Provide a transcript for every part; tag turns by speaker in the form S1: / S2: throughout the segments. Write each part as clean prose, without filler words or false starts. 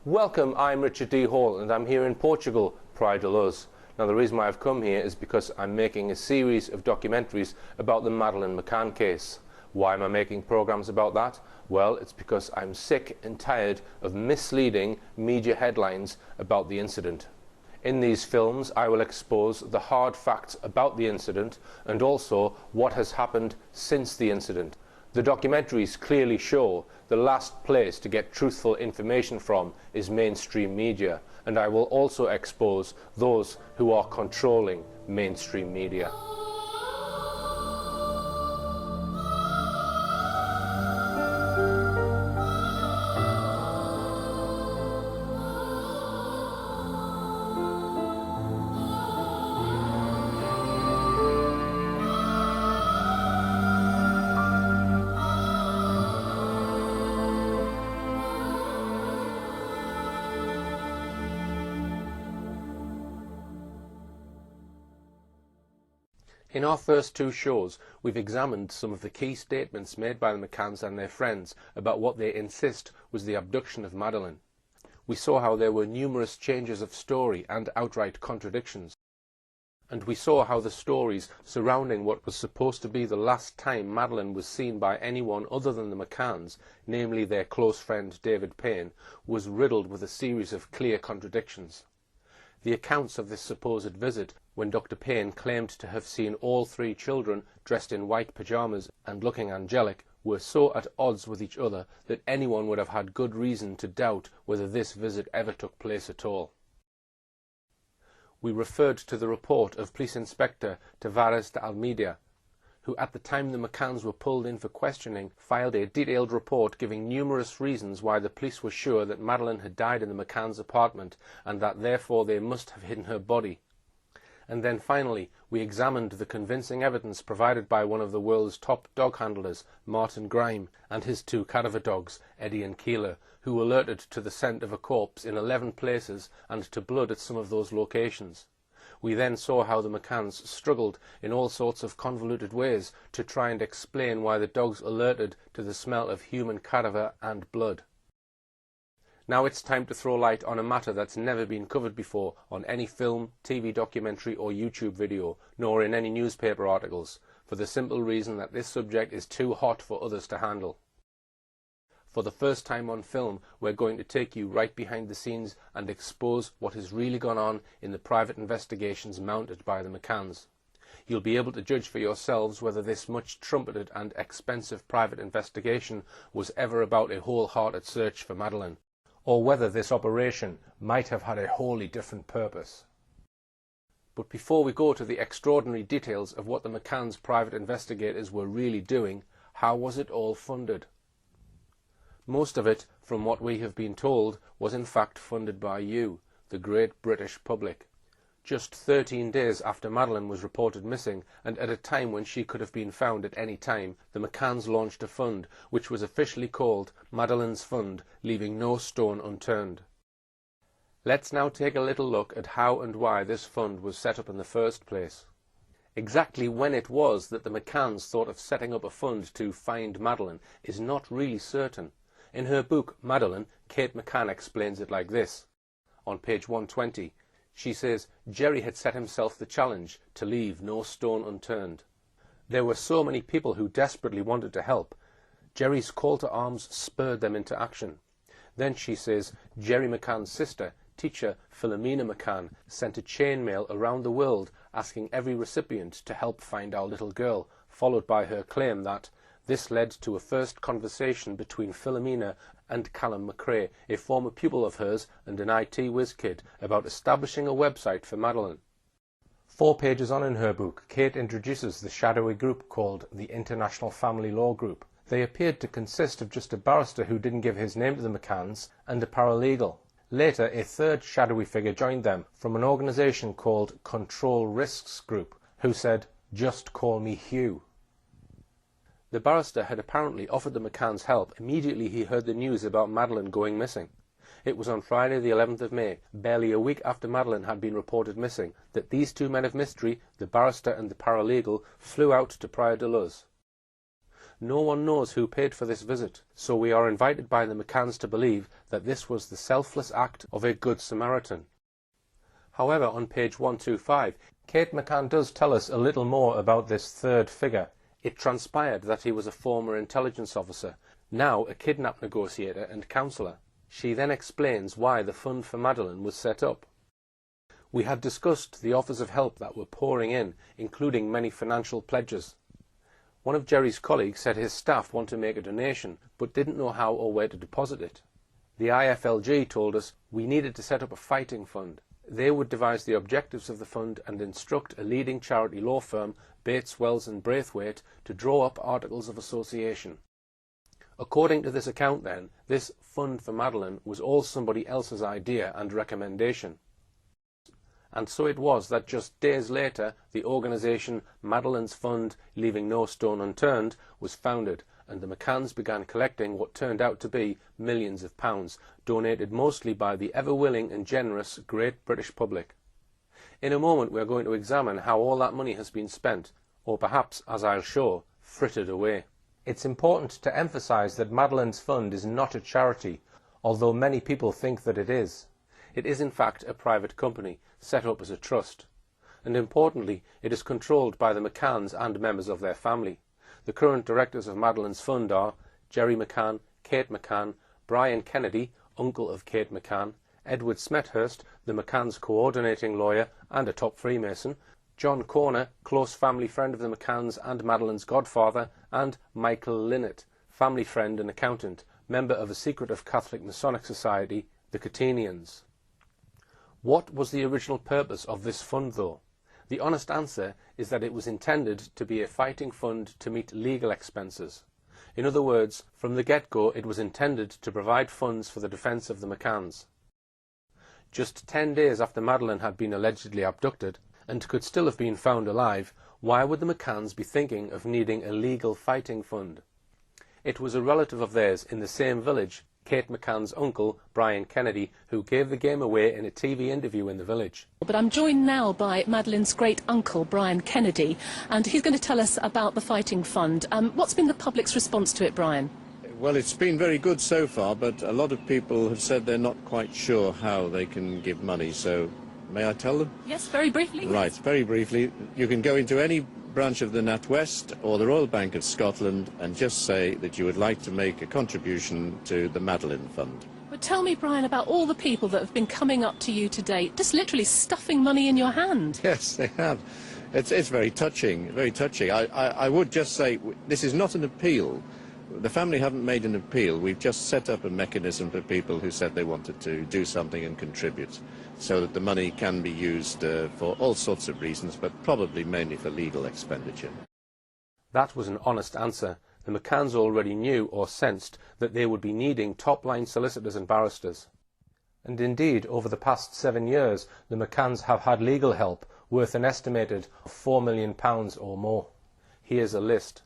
S1: Welcome, I'm Richard D. Hall and I'm here in Portugal, Praia de Luz. Now the reason why I've come here is because I'm making a series of documentaries about the Madeleine McCann case. Why am I making programs about that? Well, it's because I'm sick and tired of misleading media headlines about the incident. In these films I will expose the hard facts about the incident and also what has happened since the incident. The documentaries clearly show the last place to get truthful information from is mainstream media, and I will also expose those who are controlling mainstream media. In our first two shows, we've examined some of the key statements made by the McCanns and their friends about what they insist was the abduction of Madeleine. We saw how there were numerous changes of story and outright contradictions. And we saw how the stories surrounding what was supposed to be the last time Madeleine was seen by anyone other than the McCanns, namely their close friend David Payne, was riddled with a series of clear contradictions. The accounts of this supposed visit, when Dr. Payne claimed to have seen all three children dressed in white pyjamas and looking angelic, were so at odds with each other that anyone would have had good reason to doubt whether this visit ever took place at all. We referred to the report of Police Inspector Tavares de Almeida, who at the time the McCanns were pulled in for questioning filed a detailed report giving numerous reasons why the police were sure that Madeleine had died in the McCanns' apartment and that therefore they must have hidden her body. And then finally we examined the convincing evidence provided by one of the world's top dog handlers, Martin Grime, and his two cadaver dogs, Eddie and Keeler, who alerted to the scent of a corpse in 11 places and to blood at some of those locations. We then saw how the McCanns struggled in all sorts of convoluted ways to try and explain why the dogs alerted to the smell of human cadaver and blood. Now it's time to throw light on a matter that's never been covered before on any film, TV documentary or YouTube video, nor in any newspaper articles, for the simple reason that this subject is too hot for others to handle. For the first time on film, we're going to take you right behind the scenes and expose what has really gone on in the private investigations mounted by the McCanns. You'll be able to judge for yourselves whether this much trumpeted and expensive private investigation was ever about a wholehearted search for Madeleine, or whether this operation might have had a wholly different purpose. But before we go to the extraordinary details of what the McCanns' private investigators were really doing, how was it all funded? Most of it, from what we have been told, was in fact funded by you, the great British public. Just 13 days after Madeleine was reported missing, and at a time when she could have been found at any time, the McCanns launched a fund, which was officially called Madeleine's Fund, leaving no stone unturned. Let's now take a little look at how and why this fund was set up in the first place. Exactly when it was that the McCanns thought of setting up a fund to find Madeleine is not really certain. In her book, Madeleine, Kate McCann explains it like this. On page 120, she says, Jerry had set himself the challenge to leave no stone unturned. There were so many people who desperately wanted to help. Jerry's call to arms spurred them into action. Then she says, Jerry McCann's sister, teacher Philomena McCann, sent a chain mail around the world asking every recipient to help find our little girl, followed by her claim that this led to a first conversation between Philomena and Callum McRae, a former pupil of hers and an IT whiz kid, about establishing a website for Madeleine. 4 pages on in her book, Kate introduces the shadowy group called the International Family Law Group. They appeared to consist of just a barrister who didn't give his name to the McCanns and a paralegal. Later, a third shadowy figure joined them from an organisation called Control Risks Group, who said, "Just call me Hugh." The barrister had apparently offered the McCanns help immediately he heard the news about Madeleine going missing. It was on Friday the 11th of May, barely a week after Madeleine had been reported missing, that these two men of mystery, the barrister and the paralegal, flew out to Praia de Luz. No one knows who paid for this visit, so we are invited by the McCanns to believe that this was the selfless act of a Good Samaritan. However, on page 125, Kate McCann does tell us a little more about this third figure. It transpired that he was a former intelligence officer, now a kidnap negotiator and counsellor. She then explains why the fund for Madeleine was set up. We had discussed the offers of help that were pouring in, including many financial pledges. One of Jerry's colleagues said his staff want to make a donation, but didn't know how or where to deposit it. The IFLG told us we needed to set up a fighting fund. They would devise the objectives of the fund and instruct a leading charity law firm, Bates, Wells and Braithwaite, to draw up articles of association. According to this account then, this fund for Madeleine was all somebody else's idea and recommendation. And so it was that just days later the organisation Madeleine's Fund, Leaving No Stone Unturned, was founded, and the McCanns began collecting what turned out to be millions of pounds, donated mostly by the ever-willing and generous great British public. In a moment we are going to examine how all that money has been spent, or perhaps, as I'll show, frittered away. It's important to emphasise that Madeleine's Fund is not a charity, although many people think that it is. It is in fact a private company, set up as a trust. And importantly, it is controlled by the McCanns and members of their family. The current directors of Madeleine's Fund are Jerry McCann, Kate McCann, Brian Kennedy, uncle of Kate McCann, Edward Smethurst, the McCanns' coordinating lawyer and a top Freemason, John Corner, close family friend of the McCanns and Madeleine's godfather, and Michael Linnett, family friend and accountant, member of a secretive Catholic Masonic society, the Catenians. What was the original purpose of this fund, though? The honest answer is that it was intended to be a fighting fund to meet legal expenses. In other words, from the get-go it was intended to provide funds for the defence of the McCanns. Just 10 days after Madeleine had been allegedly abducted, and could still have been found alive, why would the McCanns be thinking of needing a legal fighting fund? It was a relative of theirs in the same village, Kate McCann's uncle, Brian Kennedy, who gave the game away in a TV interview in the village.
S2: But I'm joined now by Madeleine's great-uncle, Brian Kennedy, and he's going to tell us about the Fighting Fund. What's been the public's response to it, Brian?
S3: Well, it's been very good so far, but a lot of people have said they're not quite sure how they can give money, so may I tell them?
S2: Yes, very briefly.
S3: Right, very briefly. You can go into any branch of the NatWest or the Royal Bank of Scotland and just say that you would like to make a contribution to the Madeleine Fund.
S2: But tell me, Brian, about all the people that have been coming up to you today, just literally stuffing money in your hand.
S3: Yes, they have. It's very touching, very touching. I would just say this is not an appeal. The family haven't made an appeal. We've just set up a mechanism for people who said they wanted to do something and contribute, so that the money can be used for all sorts of reasons, but probably mainly for legal expenditure.
S1: That was an honest answer. The McCanns already knew or sensed that they would be needing top-line solicitors and barristers. And indeed, over the past 7 years, the McCanns have had legal help worth an estimated £4 million or more. Here's a list.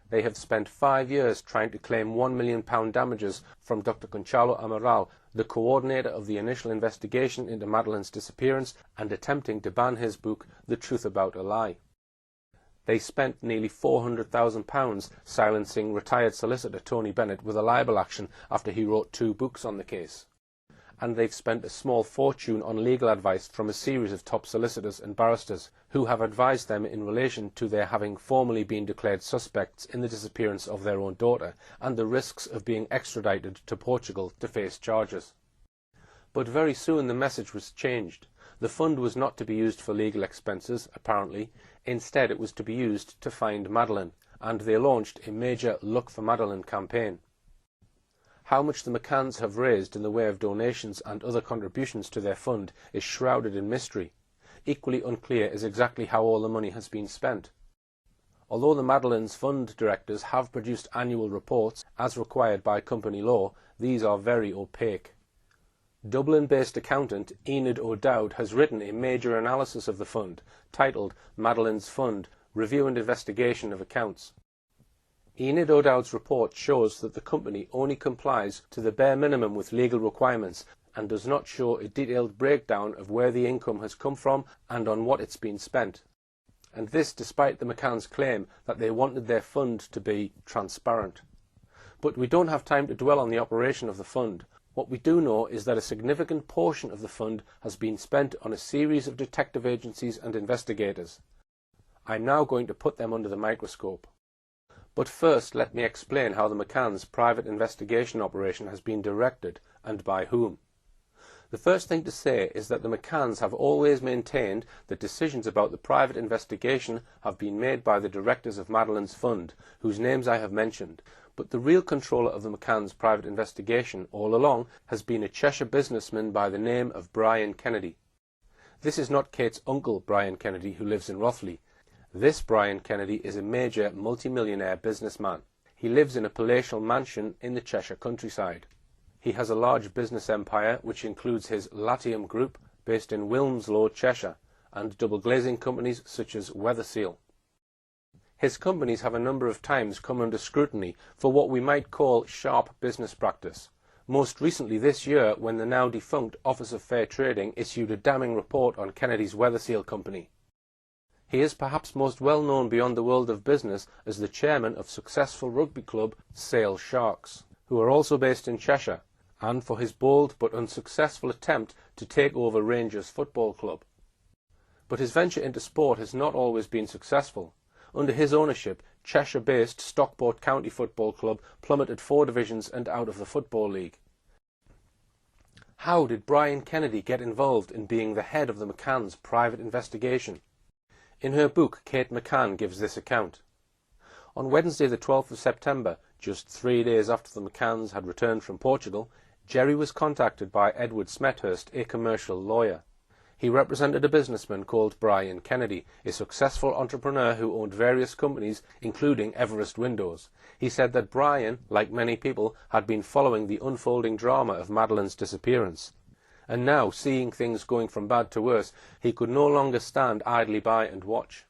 S1: They have spent 5 years trying to claim £1 million damages from Dr. Gonçalo Amaral, the coordinator of the initial investigation into Madeleine's disappearance, and attempting to ban his book, The Truth About a Lie. They spent nearly £400,000 silencing retired solicitor Tony Bennett with a libel action after he wrote 2 books on the case. And they've spent a small fortune on legal advice from a series of top solicitors and barristers who have advised them in relation to their having formally been declared suspects in the disappearance of their own daughter and the risks of being extradited to Portugal to face charges. But very soon the message was changed. The fund was not to be used for legal expenses, apparently. Instead it was to be used to find Madeleine, and they launched a major Look for Madeleine campaign. How much the McCanns have raised in the way of donations and other contributions to their fund is shrouded in mystery. Equally unclear is exactly how all the money has been spent. Although the Madeleine's Fund directors have produced annual reports, as required by company law, these are very opaque. Dublin-based accountant Enid O'Dowd has written a major analysis of the fund, titled Madeleine's Fund, Review and Investigation of Accounts. Enid O'Dowd's report shows that the company only complies to the bare minimum with legal requirements and does not show a detailed breakdown of where the income has come from and on what it's been spent. and this despite the McCanns' claim that they wanted their fund to be transparent. But we don't have time to dwell on the operation of the fund. What we do know is that a significant portion of the fund has been spent on a series of detective agencies and investigators. I'm now going to put them under the microscope. But first, let me explain how the McCanns' private investigation operation has been directed and by whom. The first thing to say is that the McCanns have always maintained that decisions about the private investigation have been made by the directors of Madeleine's fund, whose names I have mentioned. But the real controller of the McCanns' private investigation all along has been a Cheshire businessman by the name of Brian Kennedy. This is not Kate's uncle, Brian Kennedy, who lives in Rothley. This Brian Kennedy is a major multimillionaire businessman. He lives in a palatial mansion in the Cheshire countryside. He has a large business empire which includes his Latium Group, based in Wilmslow, Cheshire, and double glazing companies such as Weatherseal. His companies have a number of times come under scrutiny for what we might call sharp business practice. Most recently this year, when the now defunct Office of Fair Trading issued a damning report on Kennedy's Weatherseal company. He is perhaps most well known beyond the world of business as the chairman of successful rugby club Sale Sharks, who are also based in Cheshire, and for his bold but unsuccessful attempt to take over Rangers Football Club. But his venture into sport has not always been successful. Under his ownership, Cheshire-based Stockport County Football Club plummeted 4 divisions and out of the Football League. How did Brian Kennedy get involved in being the head of the McCanns' private investigation? In her book, Kate McCann gives this account. On Wednesday the 12th of September, just 3 days after the McCanns had returned from Portugal, Jerry was contacted by Edward Smethurst, a commercial lawyer. He represented a businessman called Brian Kennedy, a successful entrepreneur who owned various companies, including Everest Windows. He said that Brian, like many people, had been following the unfolding drama of Madeleine's disappearance. And now, seeing things going from bad to worse, he could no longer stand idly by and watch.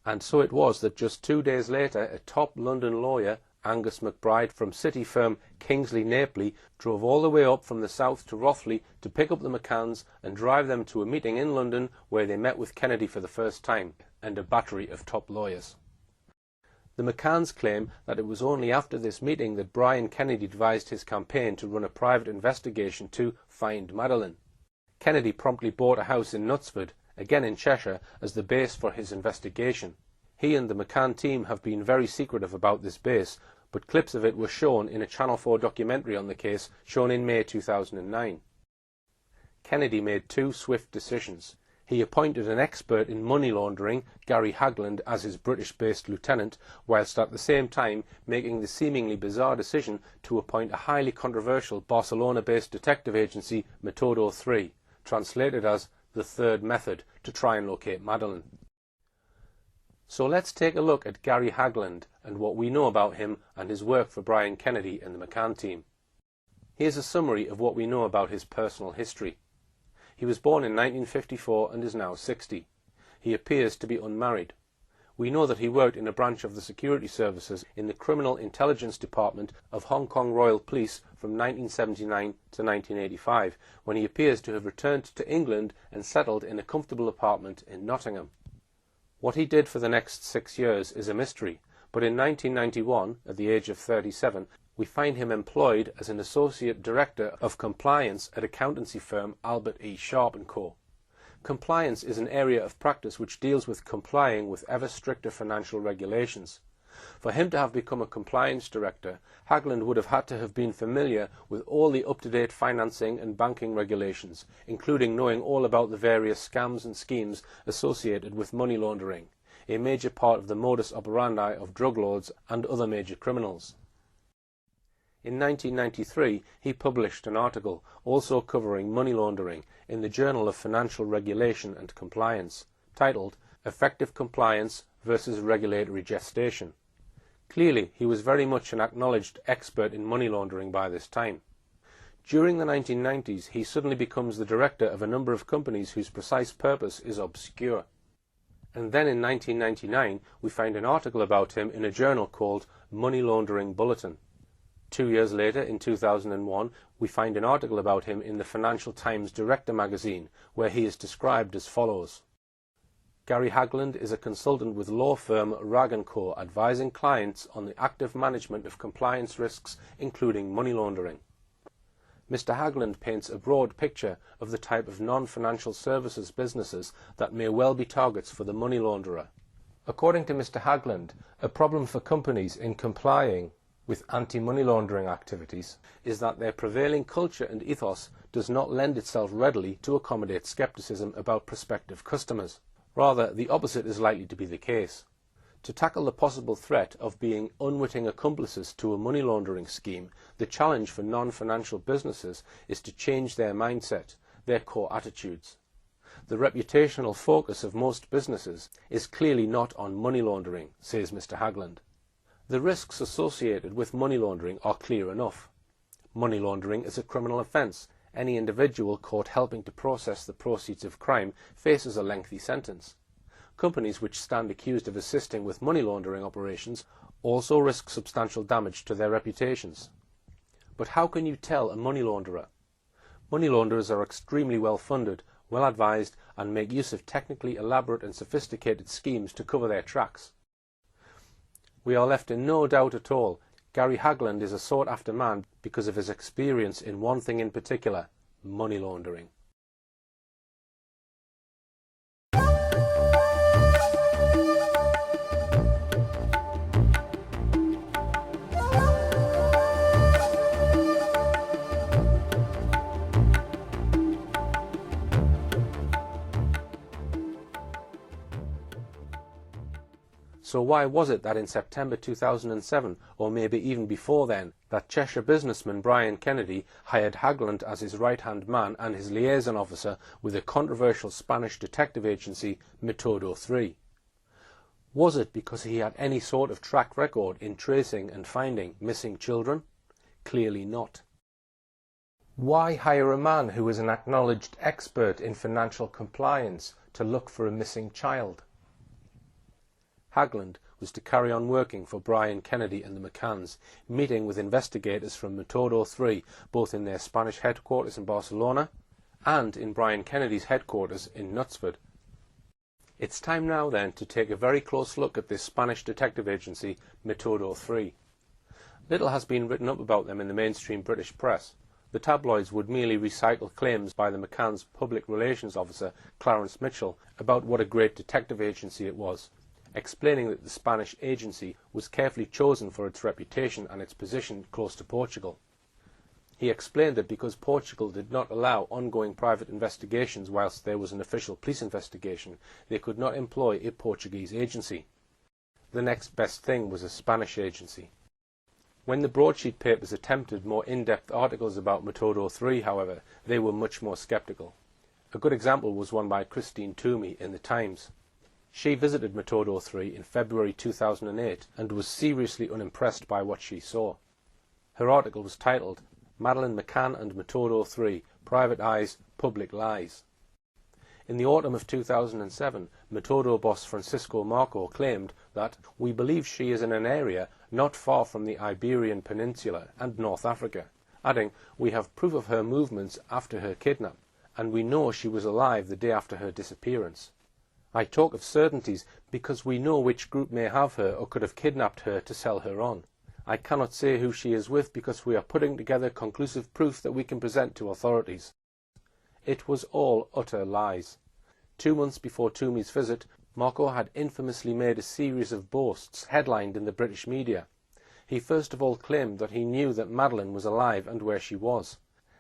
S1: And so it was that just 2 days later, a top London lawyer, Angus McBride, from city firm Kingsley Napley, drove all the way up from the south to Rothley to pick up the McCanns and drive them to a meeting in London where they met with Kennedy for the first time, and a battery of top lawyers. The McCanns claim that it was only after this meeting that Brian Kennedy devised his campaign to run a private investigation to find Madeleine. Kennedy promptly bought a house in Knutsford, again in Cheshire, as the base for his investigation. He and the McCann team have been very secretive about this base, but clips of it were shown in a Channel 4 documentary on the case, shown in May 2009. Kennedy made 2 swift decisions. He appointed an expert in money laundering, Gary Hagland, as his British-based lieutenant, whilst at the same time making the seemingly bizarre decision to appoint a highly controversial Barcelona-based detective agency, Metodo 3, translated as the Third Method, to try and locate Madeleine. So let's take a look at Gary Hagland and what we know about him and his work for Brian Kennedy and the McCann team. Here's a summary of what we know about his personal history. He was born in 1954 and is now 60. He appears to be unmarried. We know that he worked in a branch of the security services in the Criminal Intelligence Department of Hong Kong Royal Police from 1979 to 1985, when he appears to have returned to England and settled in a comfortable apartment in Nottingham. What he did for the next 6 years is a mystery, but in 1991, at the age of 37, we find him employed as an Associate Director of Compliance at accountancy firm Albert E. Sharp & Co. Compliance is an area of practice which deals with complying with ever stricter financial regulations. For him to have become a compliance director, Hagland would have had to have been familiar with all the up-to-date financing and banking regulations, including knowing all about the various scams and schemes associated with money laundering, a major part of the modus operandi of drug lords and other major criminals. In 1993, he published an article also covering money laundering in the Journal of Financial Regulation and Compliance, titled Effective Compliance versus Regulatory Gestation. Clearly, he was very much an acknowledged expert in money laundering by this time. During the 1990s, he suddenly becomes the director of a number of companies whose precise purpose is obscure. And then in 1999, we find an article about him in a journal called Money Laundering Bulletin. 2 years later, in 2001, we find an article about him in the Financial Times Director magazine, where he is described as follows. Gary Hagland is a consultant with law firm Rag & Co, advising clients on the active management of compliance risks, including money laundering. Mr. Hagland paints a broad picture of the type of non-financial services businesses that may well be targets for the money launderer. According to Mr. Hagland, a problem for companies in complying with anti-money laundering activities is that their prevailing culture and ethos does not lend itself readily to accommodate scepticism about prospective customers. Rather, the opposite is likely to be the case. To tackle the possible threat of being unwitting accomplices to a money laundering scheme, the challenge for non-financial businesses is to change their mindset, their core attitudes. The reputational focus of most businesses is clearly not on money laundering, says Mr. Hagland. The risks associated with money laundering are clear enough. Money laundering is a criminal offence. Any individual caught helping to process the proceeds of crime faces a lengthy sentence. Companies which stand accused of assisting with money laundering operations also risk substantial damage to their reputations. But how can you tell a money launderer? Money launderers are extremely well funded, well advised, and make use of technically elaborate and sophisticated schemes to cover their tracks. We are left in no doubt at all. Gary Hagland is a sought-after man because of his experience in one thing in particular: money laundering. So why was it that in September 2007, or maybe even before then, that Cheshire businessman Brian Kennedy hired Hagland as his right-hand man and his liaison officer with the controversial Spanish detective agency Metodo 3? Was it because he had any sort of track record in tracing and finding missing children? Clearly not. Why hire a man who is an acknowledged expert in financial compliance to look for a missing child? Hagland was to carry on working for Brian Kennedy and the McCanns, meeting with investigators from Metodo 3, both in their Spanish headquarters in Barcelona and in Brian Kennedy's headquarters in Knutsford. It's time now then to take a very close look at this Spanish detective agency, Metodo 3. Little has been written up about them in the mainstream British press. The tabloids would merely recycle claims by the McCann's public relations officer, Clarence Mitchell, about what a great detective agency it was, explaining that the Spanish agency was carefully chosen for its reputation and its position close to Portugal. He explained that because Portugal did not allow ongoing private investigations whilst there was an official police investigation, they could not employ a Portuguese agency. The next best thing was a Spanish agency. When the broadsheet papers attempted more in-depth articles about Metodo 3, however, they were much more sceptical. A good example was one by Christine Toomey in the Times. She visited Metodo 3 in February 2008 and was seriously unimpressed by what she saw. Her article was titled, "Madeleine McCann and Metodo 3, Private Eyes, Public Lies." In the autumn of 2007, Metodo boss Francisco Marco claimed that "we believe she is in an area not far from the Iberian Peninsula and North Africa," adding, "we have proof of her movements after her kidnap, and we know she was alive the day after her disappearance. I talk of certainties because we know which group may have her or could have kidnapped her to sell her on. I cannot say who she is with because we are putting together conclusive proof that we can present to authorities." It was all utter lies. 2 months before Toomey's visit, Marco had infamously made a series of boasts headlined in the British media. He first of all claimed that he knew that Madeleine was alive and where she was.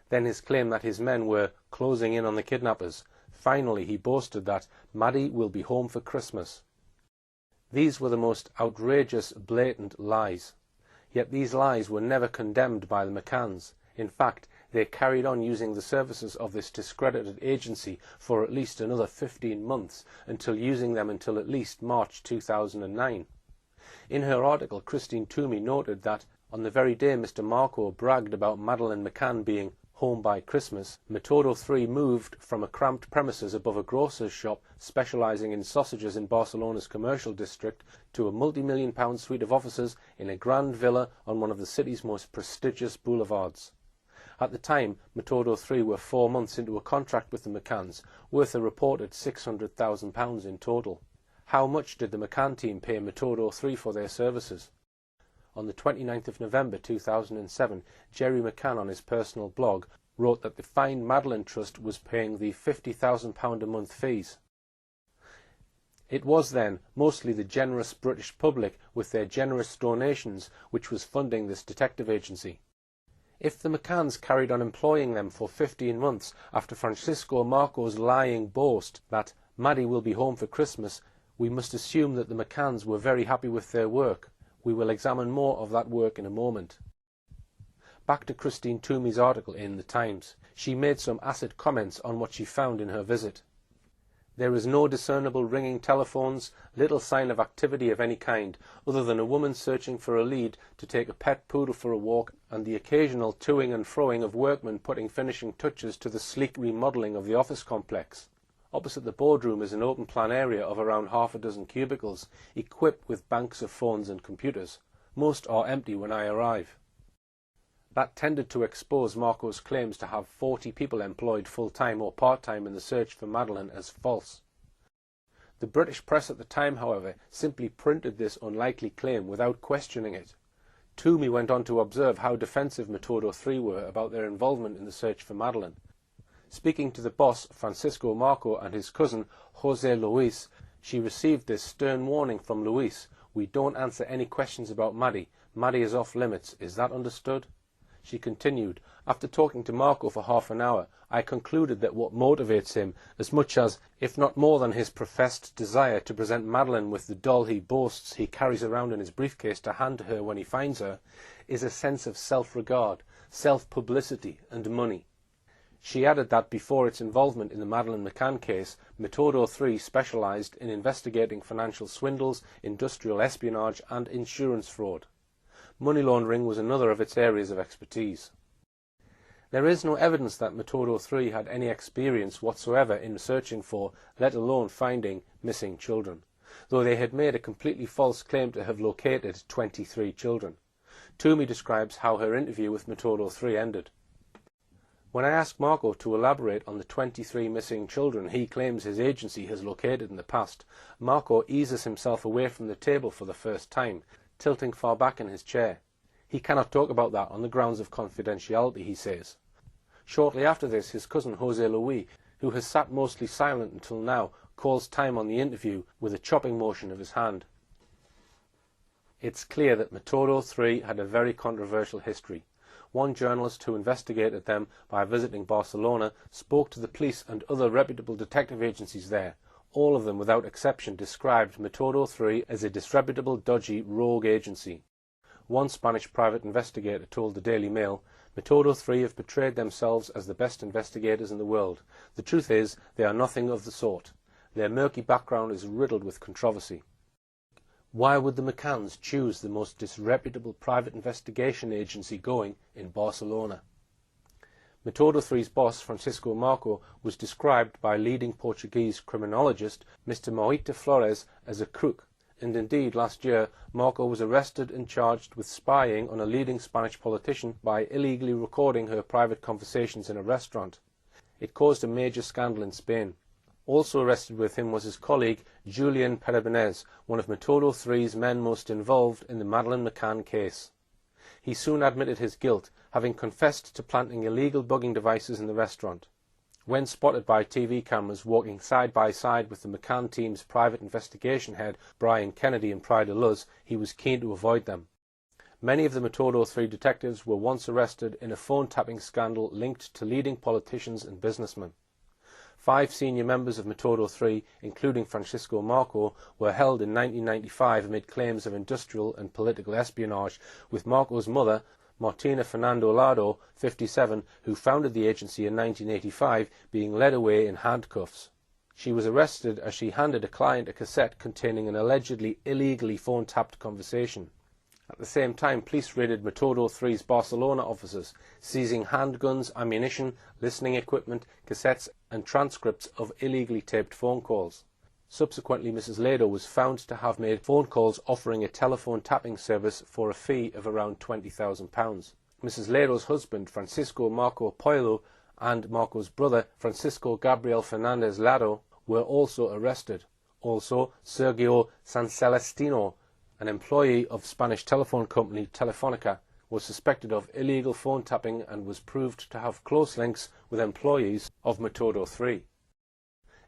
S1: Then his claim that his men were closing in on the kidnappers. Finally, he boasted that "Maddie will be home for Christmas." These were the most outrageous, blatant lies. Yet these lies were never condemned by the McCanns. In fact, they carried on using the services of this discredited agency for at least another 15 months, using them until at least March 2009. In her article, Christine Toomey noted that on the very day Mr. Marco bragged about Madeleine McCann being home by Christmas, Metodo 3 moved from a cramped premises above a grocer's shop specialising in sausages in Barcelona's commercial district to a multi-million-pound suite of offices in a grand villa on one of the city's most prestigious boulevards. At the time, Metodo 3 were 4 months into a contract with the McCanns, worth a reported £600,000 in total. How much did the McCann team pay Metodo 3 for their services? On the 29th of November 2007, Jerry McCann on his personal blog wrote that the Find Madeleine Trust was paying the £50,000 a month fees. It was then mostly the generous British public with their generous donations which was funding this detective agency. If the McCanns carried on employing them for 15 months after Francisco Marco's lying boast that Maddie will be home for Christmas, we must assume that the McCanns were very happy with their work. We will examine more of that work in a moment. Back to Christine Toomey's article in The Times. She made some acid comments on what she found in her visit. There is no discernible ringing telephones, little sign of activity of any kind, other than a woman searching for a lead to take a pet poodle for a walk, and the occasional toing and froing of workmen putting finishing touches to the sleek remodelling of the office complex. Opposite the boardroom is an open-plan area of around half a dozen cubicles, equipped with banks of phones and computers. Most are empty when I arrive. That tended to expose Marco's claims to have 40 people employed full-time or part-time in the search for Madeleine as false. The British press at the time, however, simply printed this unlikely claim without questioning it. Toomey went on to observe how defensive Metodo 3 were about their involvement in the search for Madeleine. Speaking to the boss, Francisco Marco, and his cousin, José Luis, she received this stern warning from Luis: "We don't answer any questions about Maddie. Maddie is off limits. Is that understood?" She continued, "After talking to Marco for half an hour, I concluded that what motivates him, as much as, if not more than his professed desire to present Madeleine with the doll he boasts he carries around in his briefcase to hand to her when he finds her, is a sense of self-regard, self-publicity and money." She added that before its involvement in the Madeleine McCann case, Metodo 3 specialised in investigating financial swindles, industrial espionage and insurance fraud. Money laundering was another of its areas of expertise. There is no evidence that Metodo 3 had any experience whatsoever in searching for, let alone finding, missing children, though they had made a completely false claim to have located 23 children. Toomey describes how her interview with Metodo 3 ended. When I ask Marco to elaborate on the 23 missing children he claims his agency has located in the past, Marco eases himself away from the table for the first time, tilting far back in his chair. He cannot talk about that on the grounds of confidentiality, he says. Shortly after this, his cousin José Luis, who has sat mostly silent until now, calls time on the interview with a chopping motion of his hand. It's clear that Metodo 3 had a very controversial history. One journalist who investigated them by visiting Barcelona spoke to the police and other reputable detective agencies there. All of them, without exception, described Metodo 3 as a disreputable, dodgy, rogue agency. One Spanish private investigator told the Daily Mail, "Metodo 3 have portrayed themselves as the best investigators in the world. The truth is, they are nothing of the sort. Their murky background is riddled with controversy." Why would the McCanns choose the most disreputable private investigation agency going in Barcelona? Metodo 3's boss, Francisco Marco, was described by leading Portuguese criminologist Mr. Moita Flores as a crook, and indeed last year Marco was arrested and charged with spying on a leading Spanish politician by illegally recording her private conversations in a restaurant. It caused a major scandal in Spain. Also arrested with him was his colleague Julian Perebenez, one of Metodo 3's men most involved in the Madeleine McCann case. He soon admitted his guilt, having confessed to planting illegal bugging devices in the restaurant. When spotted by TV cameras walking side by side with the McCann team's private investigation head Brian Kennedy and Pride of Luz, he was keen to avoid them. Many of the Metodo 3 detectives were once arrested in a phone-tapping scandal linked to leading politicians and businessmen. 5 senior members of Metodo 3, including Francisco Marco, were held in 1995 amid claims of industrial and political espionage, with Marco's mother, Martina Fernando Lado, 57, who founded the agency in 1985, being led away in handcuffs. She was arrested as she handed a client a cassette containing an allegedly illegally phone-tapped conversation. At the same time, police raided Metodo 3's Barcelona offices, seizing handguns, ammunition, listening equipment, cassettes and transcripts of illegally taped phone calls. Subsequently, Mrs. Lado was found to have made phone calls offering a telephone tapping service for a fee of around £20,000. Mrs. Lero's husband, Francisco Marco Poilo, and Marco's brother, Francisco Gabriel Fernandez Lado, were also arrested. Also, Sergio Sancelestino, an employee of Spanish telephone company Telefonica, was suspected of illegal phone tapping and was proved to have close links with employees of Metodo 3.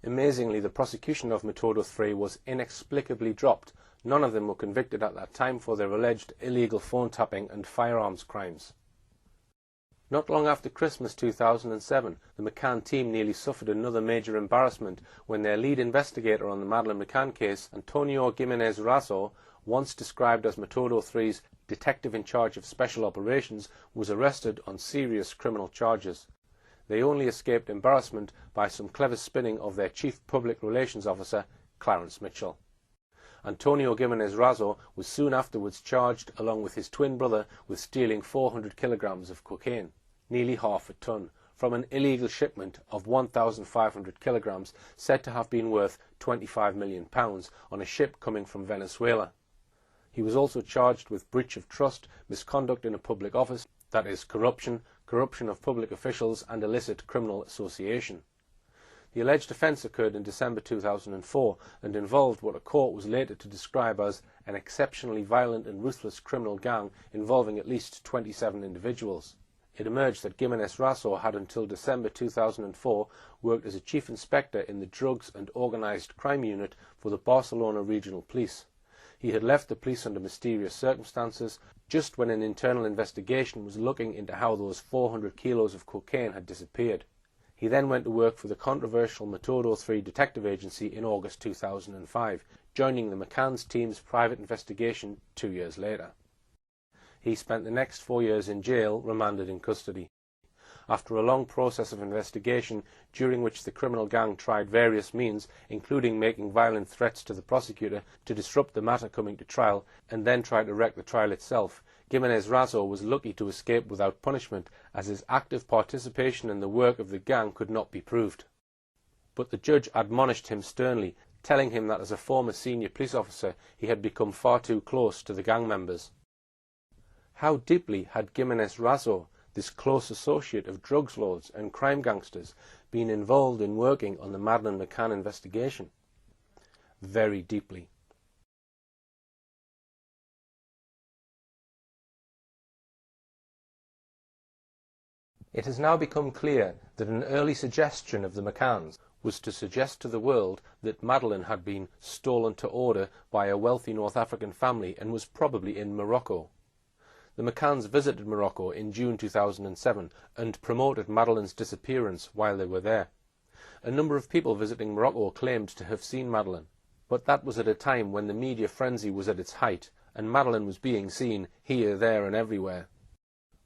S1: Amazingly, the prosecution of Metodo 3 was inexplicably dropped. None of them were convicted at that time for their alleged illegal phone tapping and firearms crimes. Not long after Christmas 2007, the McCann team nearly suffered another major embarrassment when their lead investigator on the Madeleine McCann case, Antonio Gimenez Razo, once described as Metodo 3's detective in charge of special operations, was arrested on serious criminal charges. They only escaped embarrassment by some clever spinning of their chief public relations officer, Clarence Mitchell. Antonio Gimenez Razo was soon afterwards charged, along with his twin brother, with stealing 400 kilograms of cocaine, nearly half a ton, from an illegal shipment of 1,500 kilograms said to have been worth £25 million on a ship coming from Venezuela. He was also charged with breach of trust, misconduct in a public office, that is, corruption, corruption of public officials and illicit criminal association. The alleged offence occurred in December 2004 and involved what a court was later to describe as an exceptionally violent and ruthless criminal gang involving at least 27 individuals. It emerged that Gimenez Razo had until December 2004 worked as a chief inspector in the Drugs and Organised Crime Unit for the Barcelona Regional Police. He had left the police under mysterious circumstances just when an internal investigation was looking into how those 400 kilos of cocaine had disappeared. He then went to work for the controversial Metodo 3 detective agency in August 2005, joining the McCann's team's private investigation 2 years later. He spent the next 4 years in jail, remanded in custody. After a long process of investigation, during which the criminal gang tried various means, including making violent threats to the prosecutor to disrupt the matter coming to trial, and then try to wreck the trial itself, Gimenez Razo was lucky to escape without punishment, as his active participation in the work of the gang could not be proved. But the judge admonished him sternly, telling him that as a former senior police officer he had become far too close to the gang members. How deeply had Gimenez Razo, this close associate of drugs lords and crime gangsters, been involved in working on the Madeleine McCann investigation? Very deeply. It has now become clear that an early suggestion of the McCanns was to suggest to the world that Madeleine had been stolen to order by a wealthy North African family and was probably in Morocco. The McCanns visited Morocco in June 2007 and promoted Madeleine's disappearance while they were there. A number of people visiting Morocco claimed to have seen Madeleine, but that was at a time when the media frenzy was at its height and Madeleine was being seen here, there and everywhere.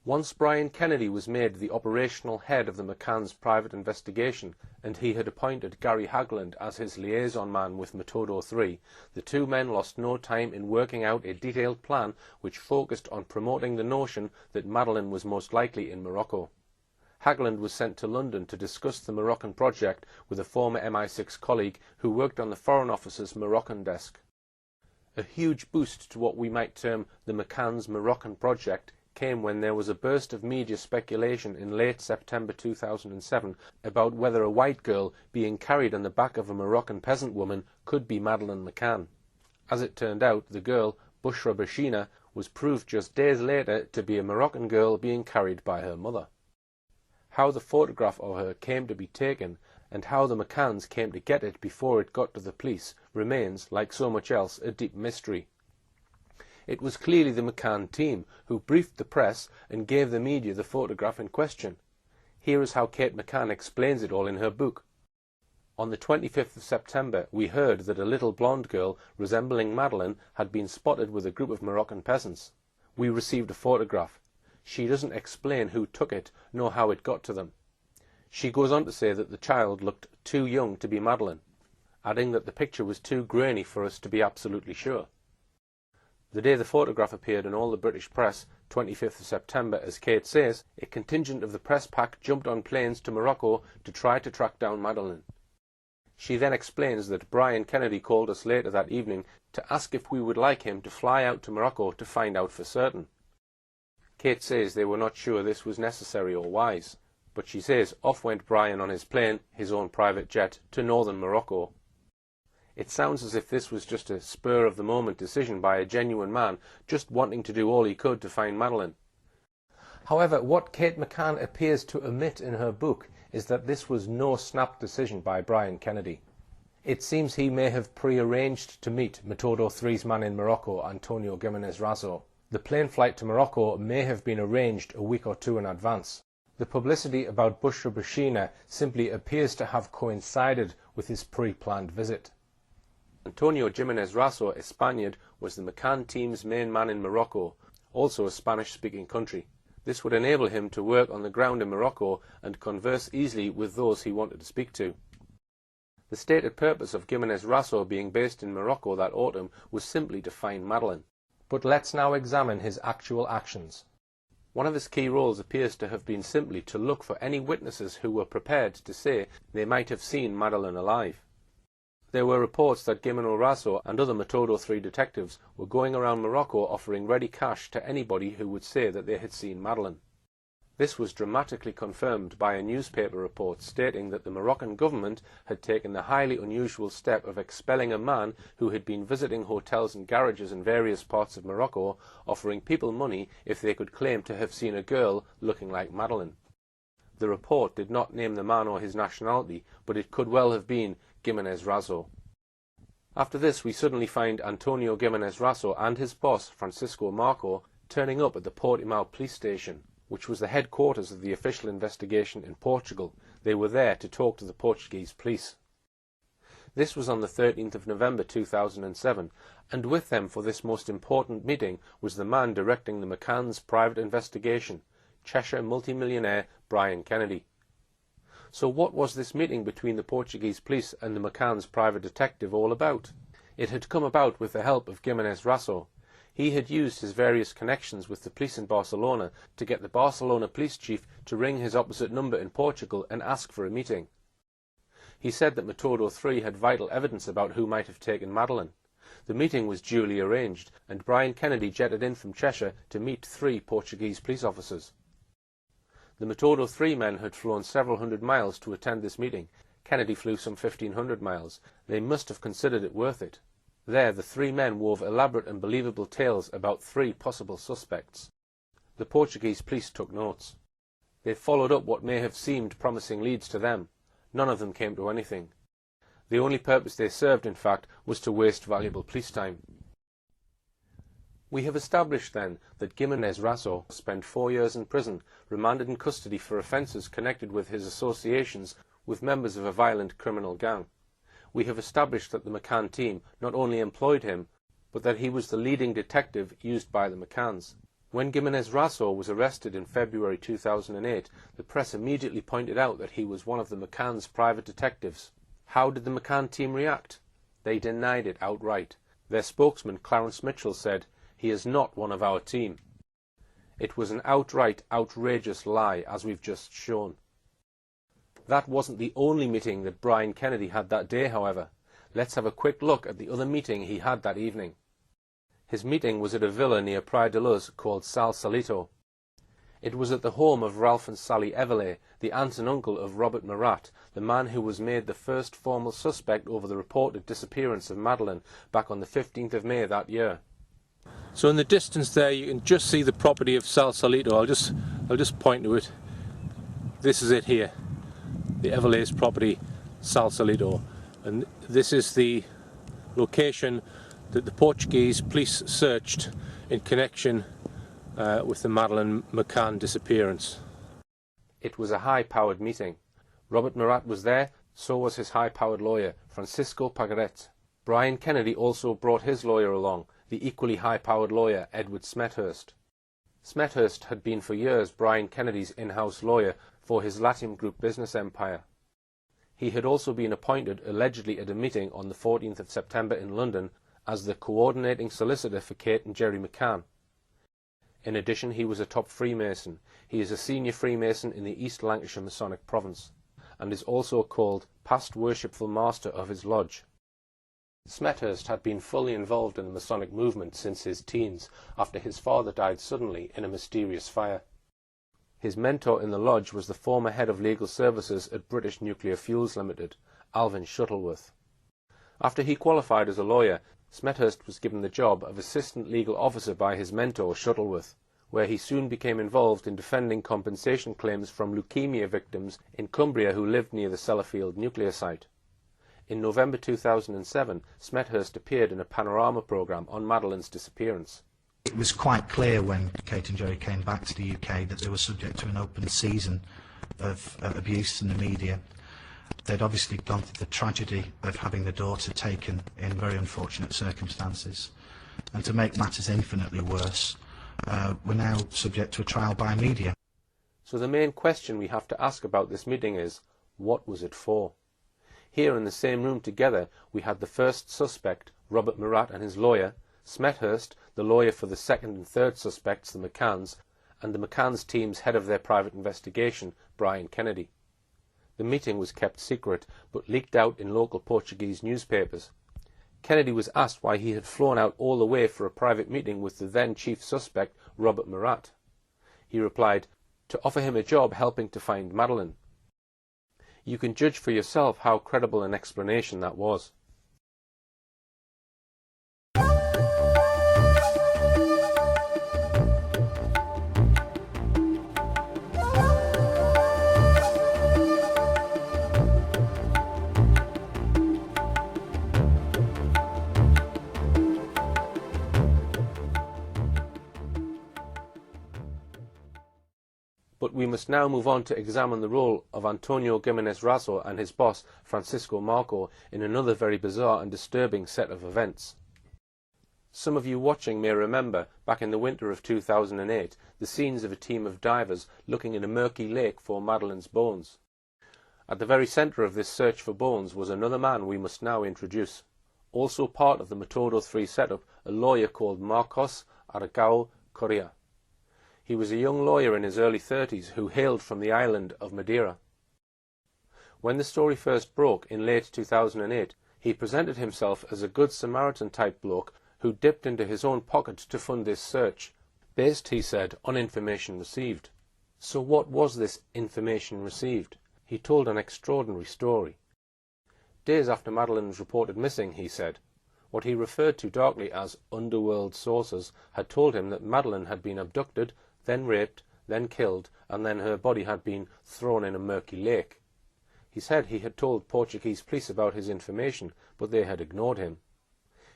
S1: Once Brian Kennedy was made the operational head of the McCann's private investigation, and he had appointed Gary Hagland as his liaison man with Metodo 3, the two men lost no time in working out a detailed plan which focused on promoting the notion that Madeleine was most likely in Morocco. Hagland was sent to London to discuss the Moroccan project with a former MI6 colleague who worked on the Foreign Office's Moroccan desk. A huge boost to what we might term the McCann's Moroccan project came when there was a burst of media speculation in late September 2007 about whether a white girl being carried on the back of a Moroccan peasant woman could be Madeleine McCann. As it turned out, the girl, Bushra Bashina, was proved just days later to be a Moroccan girl being carried by her mother. How the photograph of her came to be taken and how the McCanns came to get it before it got to the police remains, like so much else, a deep mystery. It was clearly the McCann team who briefed the press and gave the media the photograph in question. Here is how Kate McCann explains it all in her book. On the 25th of September, we heard that a little blonde girl resembling Madeleine had been spotted with a group of Moroccan peasants. We received a photograph. She doesn't explain who took it, nor how it got to them. She goes on to say that the child looked too young to be Madeleine, adding that the picture was too grainy for us to be absolutely sure. The day the photograph appeared in all the British press, 25th of September, as Kate says, a contingent of the press pack jumped on planes to Morocco to try to track down Madeleine. She then explains that Brian Kennedy called us later that evening to ask if we would like him to fly out to Morocco to find out for certain. Kate says they were not sure this was necessary or wise, but she says off went Brian on his plane, his own private jet, to northern Morocco. It sounds as if this was just a spur-of-the-moment decision by a genuine man just wanting to do all he could to find Madeleine. However, what Kate McCann appears to omit in her book is that this was no snap decision by Brian Kennedy. It seems he may have pre-arranged to meet Metodo 3's man in Morocco, Antonio Gimenez Razo. The plane flight to Morocco may have been arranged a week or two in advance. The publicity about Bushra Bashina simply appears to have coincided with his pre-planned visit. Antonio Gimenez Razo, a Spaniard, was the McCann team's main man in Morocco, also a Spanish-speaking country. This would enable him to work on the ground in Morocco and converse easily with those he wanted to speak to. The stated purpose of Gimenez Razo being based in Morocco that autumn was simply to find Madeleine. But let's now examine his actual actions. One of his key roles appears to have been simply to look for any witnesses who were prepared to say they might have seen Madeleine alive. There were reports that Gimenez Razo and other Metodo 3 detectives were going around Morocco offering ready cash to anybody who would say that they had seen Madeleine. This was dramatically confirmed by a newspaper report stating that the Moroccan government had taken the highly unusual step of expelling a man who had been visiting hotels and garages in various parts of Morocco, offering people money if they could claim to have seen a girl looking like Madeleine. The report did not name the man or his nationality, but it could well have been Gimenez Razo. After this, we suddenly find Antonio Gimenez Razo and his boss, Francisco Marco, turning up at the Portimao police station, which was the headquarters of the official investigation in Portugal. They were there to talk to the Portuguese police. This was on the 13th of November 2007, and with them for this most important meeting was the man directing the McCann's private investigation, Cheshire multimillionaire Brian Kennedy. So what was this meeting between the Portuguese police and the McCann's private detective all about? It had come about with the help of Gimenez Razo. He had used his various connections with the police in Barcelona to get the Barcelona police chief to ring his opposite number in Portugal and ask for a meeting. He said that Metodo 3 had vital evidence about who might have taken Madeleine. The meeting was duly arranged, and Brian Kennedy jetted in from Cheshire to meet 3 Portuguese police officers. The Metodo 3 men had flown several hundred miles to attend this meeting. Kennedy flew some 1,500 miles. They must have considered it worth it. There, the 3 men wove elaborate and believable tales about 3 possible suspects. The Portuguese police took notes. They followed up what may have seemed promising leads to them. None of them came to anything. The only purpose they served, in fact, was to waste valuable police time. We have established, then, that Gimenez Razo spent 4 years in prison, remanded in custody for offences connected with his associations with members of a violent criminal gang. We have established that the McCann team not only employed him, but that he was the leading detective used by the McCanns. When Gimenez Razo was arrested in February 2008, the press immediately pointed out that he was one of the McCann's private detectives. How did the McCann team react? They denied it outright. Their spokesman, Clarence Mitchell, said, "He is not one of our team." It was an outright, outrageous lie, as we've just shown. That wasn't the only meeting that Brian Kennedy had that day, however. Let's have a quick look at the other meeting he had that evening. His meeting was at a villa near Praia de Luz called Sal Salito. It was at the home of Ralph and Sally Everley, the aunt and uncle of Robert Murat, the man who was made the first formal suspect over the reported disappearance of Madeleine back on the 15th of May that year. So in the distance there you can just see the property of Sal Salito. I'll just point to it. This is it here. The Everley's property, Sal Salito, and this is the location that the Portuguese police searched in connection with the Madeleine McCann disappearance. It was a high-powered meeting. Robert Murat was there, so was his high-powered lawyer, Francisco Pagaret. Brian Kennedy also brought his lawyer along, the equally high-powered lawyer, Edward Smethurst. Smethurst had been for years Brian Kennedy's in-house lawyer for his Latium Group business empire. He had also been appointed allegedly at a meeting on the 14th of September in London as the coordinating solicitor for Kate and Jerry McCann. In addition, he was a top Freemason. He is a senior Freemason in the East Lancashire Masonic Province, and is also called Past Worshipful Master of his lodge. Smethurst had been fully involved in the Masonic movement since his teens, after his father died suddenly in a mysterious fire. His mentor in the lodge was the former head of legal services at British Nuclear Fuels Limited, Alvin Shuttleworth. After he qualified as a lawyer, Smethurst was given the job of assistant legal officer by his mentor Shuttleworth, where he soon became involved in defending compensation claims from leukemia victims in Cumbria who lived near the Sellafield nuclear site. In November 2007, Smethurst appeared in a panorama programme on Madeleine's disappearance.
S4: It was quite clear when Kate and Jerry came back to the UK that they were subject to an open season of abuse in the media. They'd obviously gone through the tragedy of having the daughter taken in very unfortunate circumstances. And to make matters infinitely worse, we're now subject to a trial by media.
S1: So the main question we have to ask about this meeting is, what was it for? Here in the same room together we had the first suspect, Robert Murat, and his lawyer, Smethurst, the lawyer for the second and third suspects, the McCanns, and the McCanns team's head of their private investigation, Brian Kennedy. The meeting was kept secret, but leaked out in local Portuguese newspapers. Kennedy was asked why he had flown out all the way for a private meeting with the then chief suspect, Robert Murat. He replied, to offer him a job helping to find Madeleine. You can judge for yourself how credible an explanation that was. But we must now move on to examine the role of Antonio Gimenez Raso and his boss, Francisco Marco, in another very bizarre and disturbing set of events. Some of you watching may remember, back in the winter of 2008, the scenes of a team of divers looking in a murky lake for Madeleine's bones. At the very centre of this search for bones was another man we must now introduce. Also part of the Metodo 3 setup, a lawyer called Marcos Aragao Correa. He was a young lawyer in his early 30s who hailed from the island of Madeira. When the story first broke in late 2008, he presented himself as a good Samaritan type bloke who dipped into his own pocket to fund this search, based, he said, on information received. So what was this information received? He told an extraordinary story. Days after Madeleine was reported missing, he said, what he referred to darkly as underworld sources had told him that Madeleine had been abducted, then raped, then killed, and then her body had been thrown in a murky lake. He said he had told Portuguese police about his information, but they had ignored him.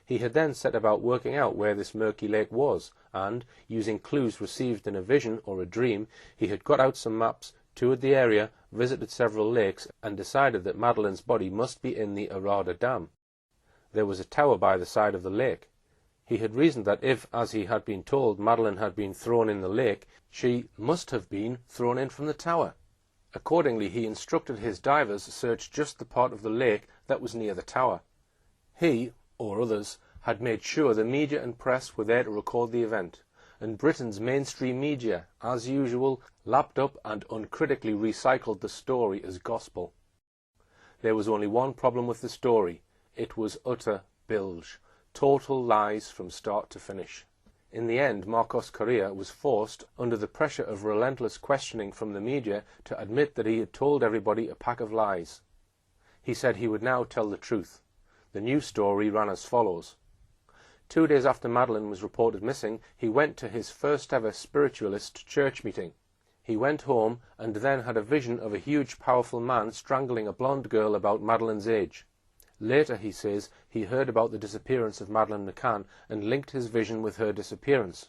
S1: He had then set about working out where this murky lake was, and, using clues received in a vision or a dream, he had got out some maps, toured the area, visited several lakes, and decided that Madeleine's body must be in the Arada Dam. There was a tower by the side of the lake. He had reasoned that if, as he had been told, Madeleine had been thrown in the lake, she must have been thrown in from the tower. Accordingly, he instructed his divers to search just the part of the lake that was near the tower. He, or others, had made sure the media and press were there to record the event, and Britain's mainstream media, as usual, lapped up and uncritically recycled the story as gospel. There was only one problem with the story. It was utter bilge. Total lies from start to finish. In the end, Marcos Correa was forced, under the pressure of relentless questioning from the media, to admit that he had told everybody a pack of lies. He said he would now tell the truth. The new story ran as follows. 2 days after Madeleine was reported missing, he went to his first ever spiritualist church meeting. He went home and then had a vision of a huge powerful man strangling a blonde girl about Madeleine's age. Later, he says, he heard about the disappearance of Madeleine McCann and linked his vision with her disappearance,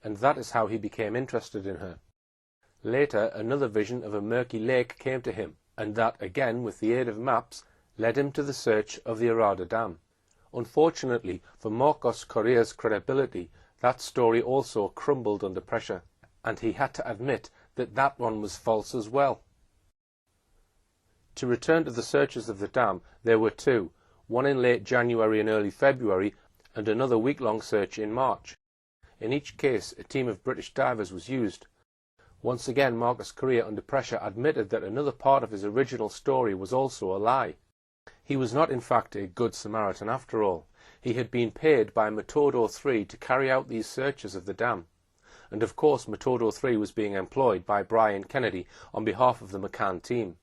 S1: and that is how he became interested in her. Later, another vision of a murky lake came to him, and that, again with the aid of maps, led him to the search of the Arada Dam. Unfortunately for Marcos Correa's credibility, that story also crumbled under pressure, and he had to admit that that one was false as well. To return to the searches of the dam, there were two, one in late January and early February, and another week-long search in March. In each case, a team of British divers was used. Once again, Marcos Correa, under pressure, admitted that another part of his original story was also a lie. He was not, in fact, a good Samaritan after all. He had been paid by Metodo 3 to carry out these searches of the dam. And of course Metodo 3 was being employed by Brian Kennedy on behalf of the McCann team.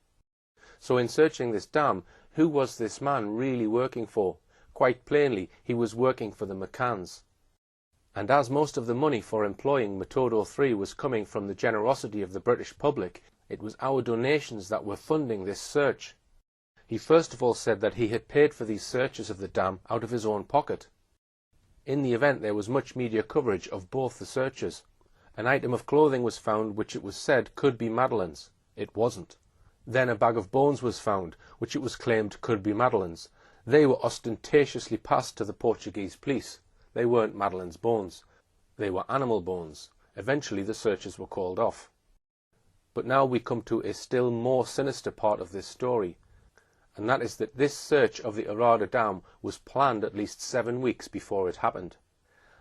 S1: So in searching this dam, who was this man really working for? Quite plainly, he was working for the McCanns. And as most of the money for employing Metodo 3 was coming from the generosity of the British public, it was our donations that were funding this search. He first of all said that he had paid for these searches of the dam out of his own pocket. In the event there was much media coverage of both the searches. An item of clothing was found which it was said could be Madeleine's. It wasn't. Then a bag of bones was found which it was claimed could be Madeleine's. They were ostentatiously passed to the Portuguese police. They weren't Madeleine's bones. They were animal bones. Eventually the searches were called off. But now we come to a still more sinister part of this story, and that is that this search of the Arada Dam was planned at least 7 weeks before it happened.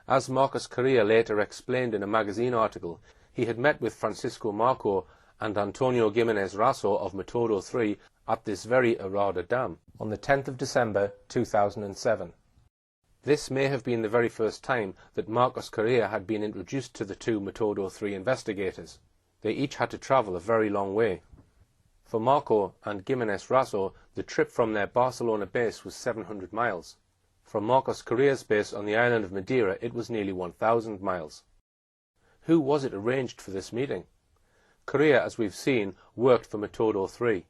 S1: As Marcos Correa later explained in a magazine article, he had met with Francisco Marco and Antonio Gimenez Raso of Metodo 3 at this very Arada Dam on the 10th of December 2007. This may have been the very first time that Marcos Correa had been introduced to the two Metodo 3 investigators. They each had to travel a very long way. For Marco and Gimenez Raso, the trip from their Barcelona base was 700 miles. From Marcos Correa's base on the island of Madeira, it was nearly 1,000 miles. Who was it arranged for this meeting? Correa, as we've seen, worked for Metodo 3.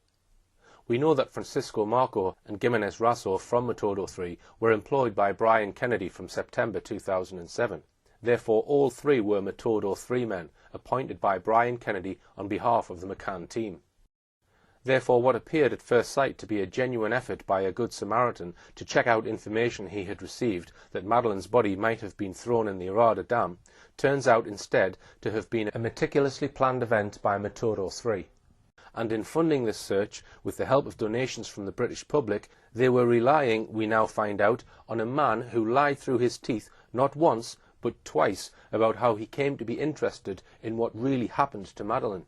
S1: We know that Francisco Marco and Gimenez Raso from Metodo 3 were employed by Brian Kennedy from September 2007. Therefore, all three were Metodo 3 men, appointed by Brian Kennedy on behalf of the McCann team. Therefore, what appeared at first sight to be a genuine effort by a good Samaritan to check out information he had received that Madeleine's body might have been thrown in the Arada Dam, turns out instead to have been a meticulously planned event by Metodo 3. And in funding this search, with the help of donations from the British public, they were relying, we now find out, on a man who lied through his teeth not once, but twice, about how he came to be interested in what really happened to Madeleine.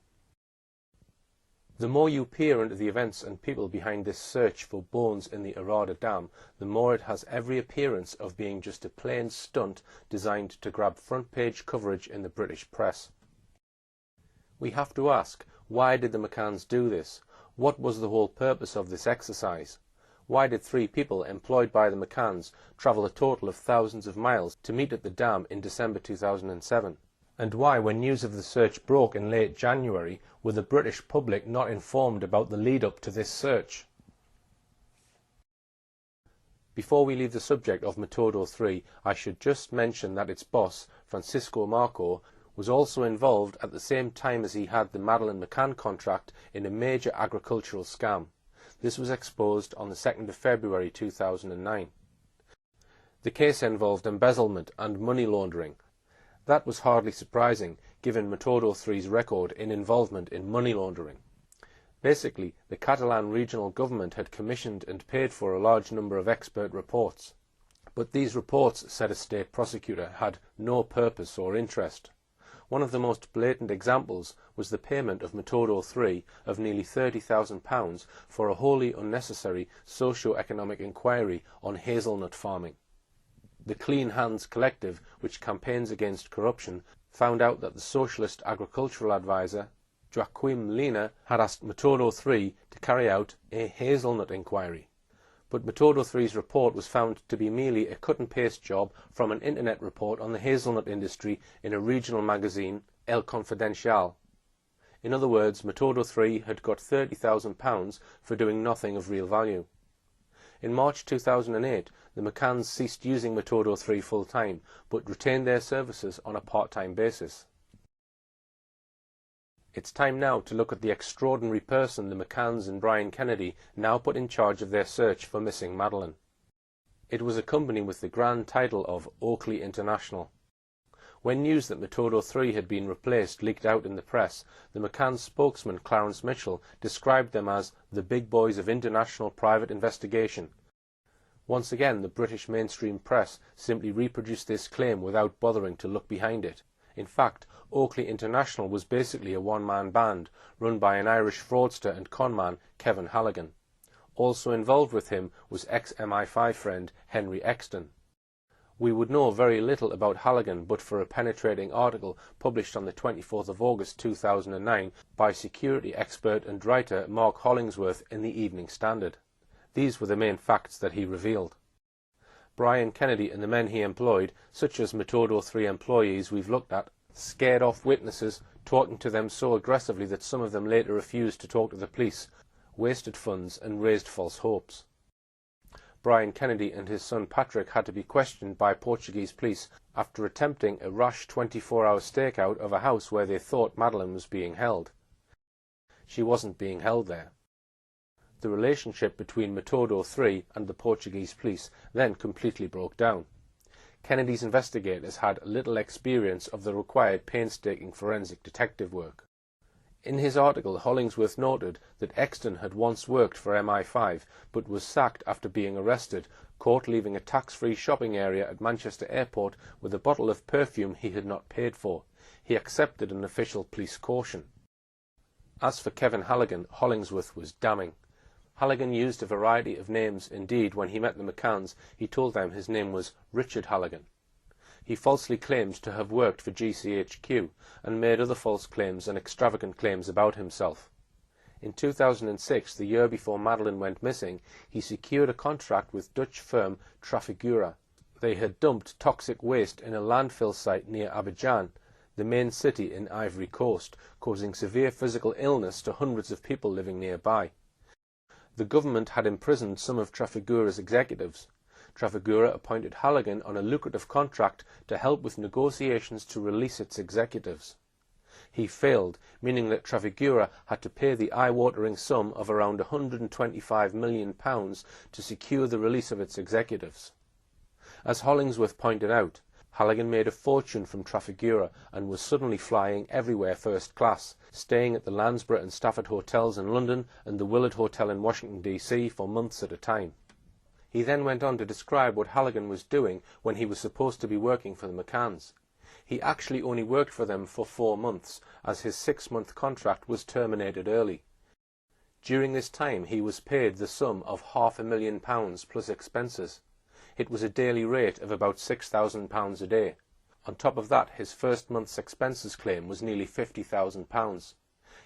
S1: The more you peer into the events and people behind this search for bones in the Arada Dam, the more it has every appearance of being just a plain stunt designed to grab front-page coverage in the British press. We have to ask, why did the McCanns do this? What was the whole purpose of this exercise? Why did three people employed by the McCanns travel a total of thousands of miles to meet at the dam in December 2007? And why, when news of the search broke in late January, were the British public not informed about the lead-up to this search? Before we leave the subject of Metodo 3, I should just mention that its boss, Francisco Marco, was also involved at the same time as he had the Madeleine McCann contract in a major agricultural scam. This was exposed on the 2nd of February 2009. The case involved embezzlement and money laundering. That was hardly surprising, given Metodo 3's record in involvement in money laundering. Basically, the Catalan regional government had commissioned and paid for a large number of expert reports. But these reports, said a state prosecutor, had no purpose or interest. One of the most blatant examples was the payment of Metodo 3 of nearly £30,000 for a wholly unnecessary socio-economic inquiry on hazelnut farming. The Clean Hands Collective, which campaigns against corruption, found out that the socialist agricultural advisor, Joaquim Lina, had asked Metodo 3 to carry out a hazelnut inquiry. But Metodo 3's report was found to be merely a cut-and-paste job from an internet report on the hazelnut industry in a regional magazine, El Confidencial. In other words, Metodo 3 had got £30,000 for doing nothing of real value. In March 2008, the McCanns ceased using Metodo 3 full-time, but retained their services on a part-time basis. It's time now to look at the extraordinary person the McCanns and Brian Kennedy now put in charge of their search for missing Madeleine. It was a company with the grand title of Oakley International. When news that Metodo 3 had been replaced leaked out in the press, the McCann spokesman Clarence Mitchell described them as the big boys of international private investigation. Once again, the British mainstream press simply reproduced this claim without bothering to look behind it. In fact, Oakley International was basically a one-man band, run by an Irish fraudster and conman, Kevin Halligan. Also involved with him was ex-MI5 friend Henry Exton. We would know very little about Halligan but for a penetrating article published on the 24th of August 2009 by security expert and writer Mark Hollingsworth in the Evening Standard. These were the main facts that he revealed. Brian Kennedy and the men he employed, such as Metodo 3 employees we've looked at, scared off witnesses, talking to them so aggressively that some of them later refused to talk to the police, wasted funds and raised false hopes. Brian Kennedy and his son Patrick had to be questioned by Portuguese police after attempting a rash 24-hour stakeout of a house where they thought Madeleine was being held. She wasn't being held there. The relationship between Metodo 3 and the Portuguese police then completely broke down. Kennedy's investigators had little experience of the required painstaking forensic detective work. In his article, Hollingsworth noted that Exton had once worked for MI5 but was sacked after being arrested, caught leaving a tax-free shopping area at Manchester Airport with a bottle of perfume he had not paid for. He accepted an official police caution. As for Kevin Halligan, Hollingsworth was damning. Halligan used a variety of names. Indeed, when he met the McCanns, he told them his name was Richard Halligan. He falsely claimed to have worked for GCHQ and made other false claims and extravagant claims about himself. In 2006, the year before Madeleine went missing, he secured a contract with Dutch firm Trafigura. They had dumped toxic waste in a landfill site near Abidjan, the main city in Ivory Coast, causing severe physical illness to hundreds of people living nearby. The government had imprisoned some of Trafigura's executives. Trafigura appointed Halligan on a lucrative contract to help with negotiations to release its executives. He failed, meaning that Trafigura had to pay the eye-watering sum of around £125 million to secure the release of its executives. As Hollingsworth pointed out, Halligan made a fortune from Trafigura and was suddenly flying everywhere first class, staying at the Lansborough and Stafford hotels in London and the Willard Hotel in Washington, D.C. for months at a time. He then went on to describe what Halligan was doing when he was supposed to be working for the McCanns. He actually only worked for them for 4 months, as his 6-month contract was terminated early. During this time he was paid the sum of £500,000 plus expenses. It was a daily rate of about £6,000 a day. On top of that, his first month's expenses claim was nearly £50,000.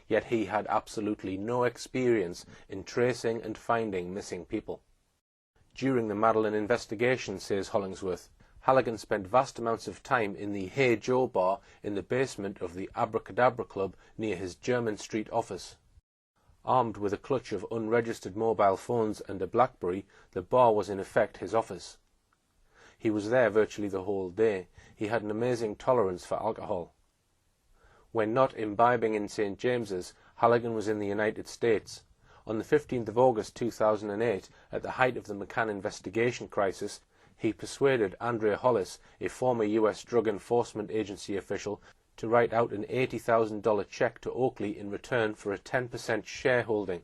S1: Yet he had absolutely no experience in tracing and finding missing people. During the Madeleine investigation, says Hollingsworth, Halligan spent vast amounts of time in the Hey Joe bar in the basement of the Abracadabra Club near his Jermyn Street office. Armed with a clutch of unregistered mobile phones and a BlackBerry, the bar was in effect his office. He was there virtually the whole day. He had an amazing tolerance for alcohol. When not imbibing in St. James's, Halligan was in the United States. On the 15th of August 2008, at the height of the McCann investigation crisis, he persuaded Andrea Hollis, a former US Drug Enforcement Agency official, to write out an $80,000 check to Oakley in return for a 10% shareholding.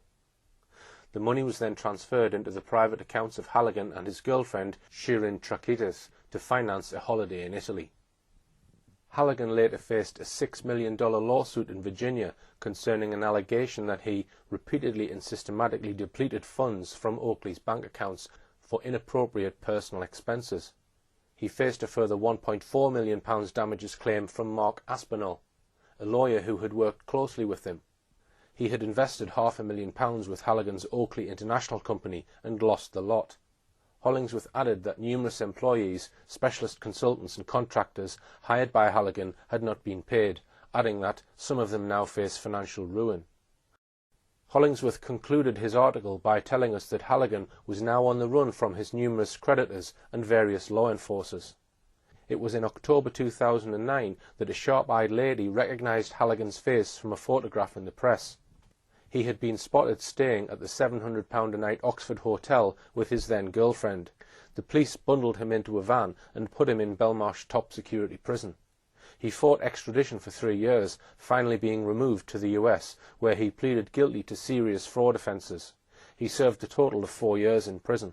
S1: The money was then transferred into the private accounts of Halligan and his girlfriend, Shirin Trakitis, to finance a holiday in Italy. Halligan later faced a $6 million lawsuit in Virginia concerning an allegation that he repeatedly and systematically depleted funds from Oakley's bank accounts for inappropriate personal expenses. He faced a further £1.4 million damages claim from Mark Aspinall, a lawyer who had worked closely with him. He had invested £500,000 with Halligan's Oakley International Company and lost the lot. Hollingsworth added that numerous employees, specialist consultants and contractors hired by Halligan had not been paid, adding that some of them now face financial ruin. Hollingsworth concluded his article by telling us that Halligan was now on the run from his numerous creditors and various law enforcers. It was in October 2009 that a sharp-eyed lady recognised Halligan's face from a photograph in the press. He had been spotted staying at the £700 a night Oxford Hotel with his then-girlfriend. The police bundled him into a van and put him in Belmarsh top security prison. He fought extradition for 3 years, finally being removed to the US, where he pleaded guilty to serious fraud offences. He served a total of 4 years in prison.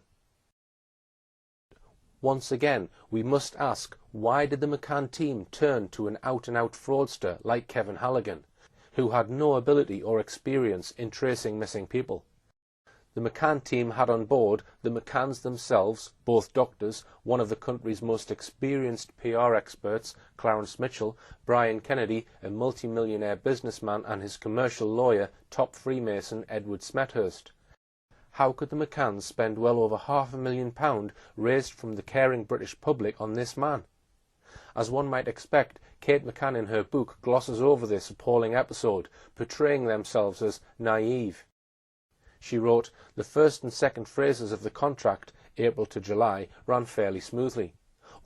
S1: Once again, we must ask, why did the McCann team turn to an out-and-out fraudster like Kevin Halligan, who had no ability or experience in tracing missing people? The McCann team had on board the McCanns themselves, both doctors, one of the country's most experienced PR experts, Clarence Mitchell, Brian Kennedy, a multi-millionaire businessman, and his commercial lawyer, top Freemason Edward Smethurst. How could the McCanns spend well over £500,000 raised from the caring British public on this man? As one might expect, Kate McCann in her book glosses over this appalling episode, portraying themselves as naive. She wrote, "The first and second phases of the contract, April to July, ran fairly smoothly.